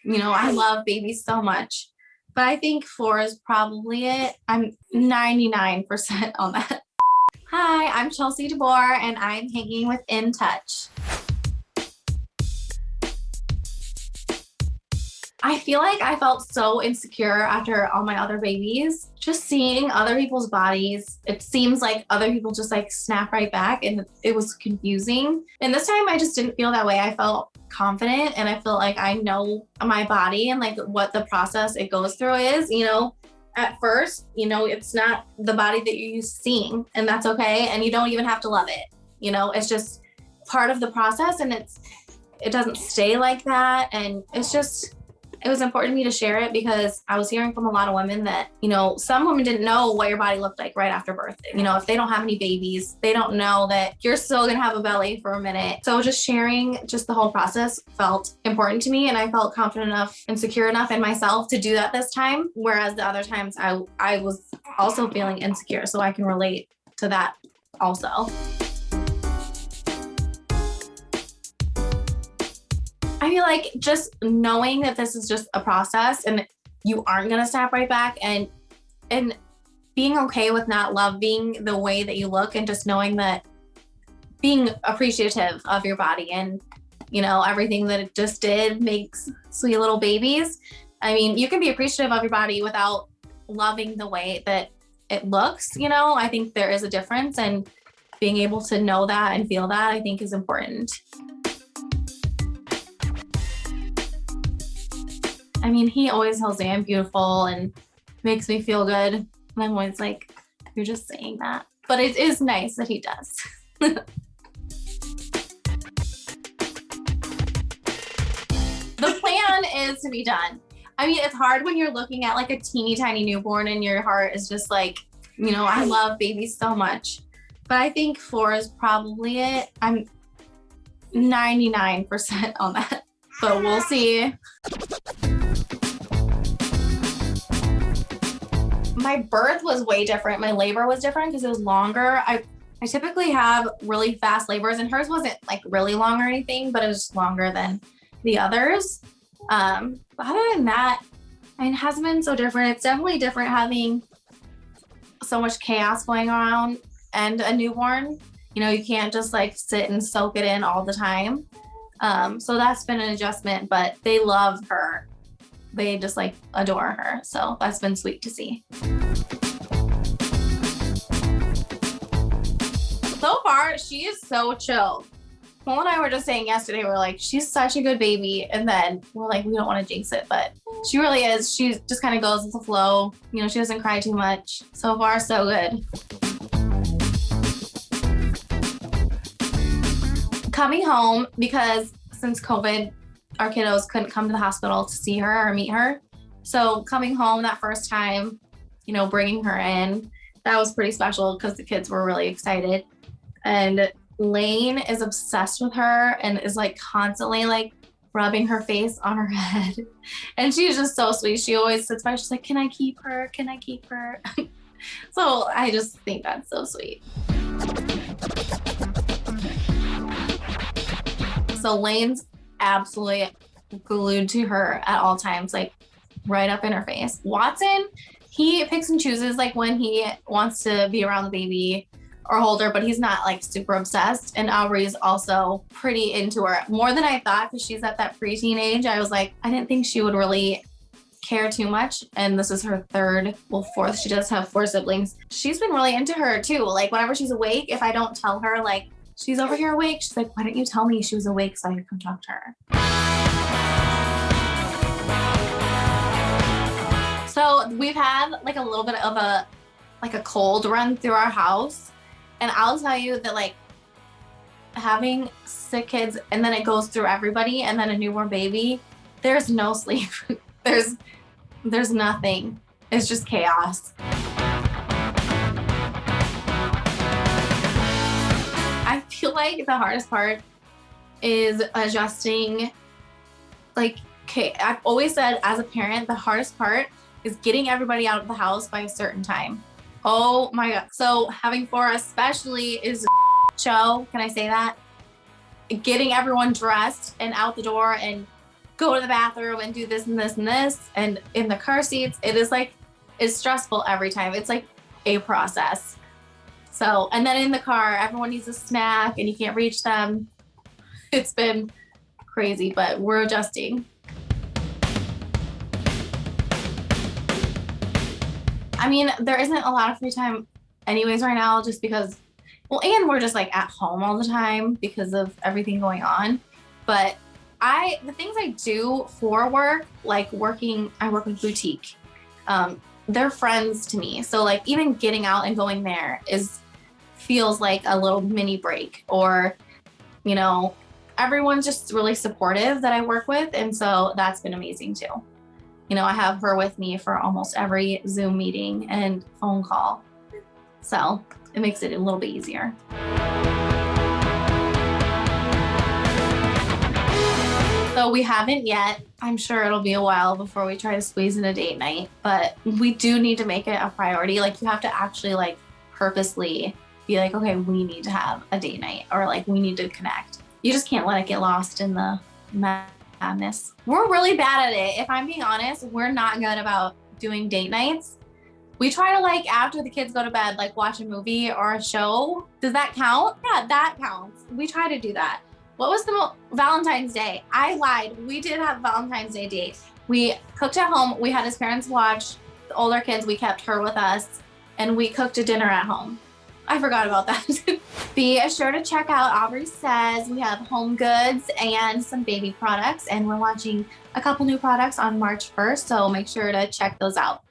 I love babies so much, but I think 4 is probably it. I'm 99% on that. Hi, I'm Chelsea DeBoer, and I'm hanging with InTouch. I feel like I felt so insecure after all my other babies. Just seeing other people's bodies, it seems like other people just like snap right back, and it was confusing. And this time I just didn't feel that way. I felt confident, and I feel like I know my body and like what the process it goes through is. At first, it's not the body that you're used to seeing, and that's okay. And you don't even have to love it. It's just part of the process, and it doesn't stay like that. And it was important to me to share it because I was hearing from a lot of women that, some women didn't know what your body looked like right after birth. If they don't have any babies, they don't know that you're still gonna have a belly for a minute. So just sharing just the whole process felt important to me, and I felt confident enough and secure enough in myself to do that this time. Whereas the other times I was also feeling insecure, so I can relate to that also. I feel like just knowing that this is just a process and you aren't gonna snap right back, and being okay with not loving the way that you look, and just knowing that being appreciative of your body and everything that it just did makes sweet little babies. I mean, you can be appreciative of your body without loving the way that it looks. I think there is a difference, and being able to know that and feel that, I think, is important. I mean, he always tells me I'm beautiful and makes me feel good. And I'm always like, you're just saying that. But it is nice that he does. The plan is to be done. I mean, it's hard when you're looking at like a teeny tiny newborn and your heart is just like, I love babies so much. But I think 4 is probably it. I'm 99% on that. But we'll see. My birth was way different. My labor was different because it was longer. I typically have really fast labors, and hers wasn't like really long or anything, but it was just longer than the others. But other than that, I mean, it hasn't been so different. It's definitely different having so much chaos going around and a newborn. You can't just like sit and soak it in all the time. So that's been an adjustment, but they love her. They just like adore her. So that's been sweet to see. So far, she is so chill. Paul and I were just saying yesterday, we're like, she's such a good baby. And then we're like, we don't want to jinx it, but she really is. She just kind of goes with the flow. She doesn't cry too much. So far, so good. Coming home, because since COVID, our kiddos couldn't come to the hospital to see her or meet her. So coming home that first time, bringing her in, that was pretty special because the kids were really excited. And Lane is obsessed with her and is like constantly like rubbing her face on her head. And she's just so sweet. She always sits by, she's like, can I keep her? Can I keep her? So I just think that's so sweet. So Lane's absolutely glued to her at all times, like right up in her face. Watson, he picks and chooses like when he wants to be around the baby or hold her, but he's not like super obsessed. And Aubree is also pretty into her, more than I thought, because she's at that preteen age. I was like, I didn't think she would really care too much. And this is her 4th. She does have 4 siblings. She's been really into her too. Like whenever she's awake, if I don't tell her like she's over here awake, she's like, why didn't you tell me she was awake so I could come talk to her? So we've had like a little bit of a cold run through our house. And I'll tell you that like having sick kids and then it goes through everybody and then a newborn baby, there's no sleep. There's nothing. It's just chaos. I feel like the hardest part is adjusting. Like, okay, I've always said as a parent, the hardest part is getting everybody out of the house by a certain time. Oh my God. So having 4 especially is a show. Can I say that? Getting everyone dressed and out the door and go to the bathroom and do this and this and this. And in the car seats, it is like, it's stressful every time. It's like a process. So, and then in the car, everyone needs a snack and you can't reach them. It's been crazy, but we're adjusting. I mean, there isn't a lot of free time anyways right now, just because, well, and we're just like at home all the time because of everything going on. But the things I do for work, like I work with boutique. They're friends to me. So like even getting out and going there feels like a little mini break, or, you know, everyone's just really supportive that I work with. And so that's been amazing too. You know, I have her with me for almost every Zoom meeting and phone call. So it makes it a little bit easier. So we haven't yet. I'm sure it'll be a while before we try to squeeze in a date night, but we do need to make it a priority. Like you have to actually like purposely be like, okay, we need to have a date night, or like we need to connect. You just can't let it get lost in the madness. We're really bad at it. If I'm being honest, we're not good about doing date nights. We try to, like, after the kids go to bed, like watch a movie or a show. Does that count? Yeah, that counts. We try to do that. What was the Valentine's Day? I lied. We did have a Valentine's Day date. We cooked at home. We had his parents watch. The older kids, we kept her with us, and we cooked a dinner at home. I forgot about that. Be sure to check out Aubree Says. We have home goods and some baby products, and we're launching a couple new products on March 1st, so make sure to check those out.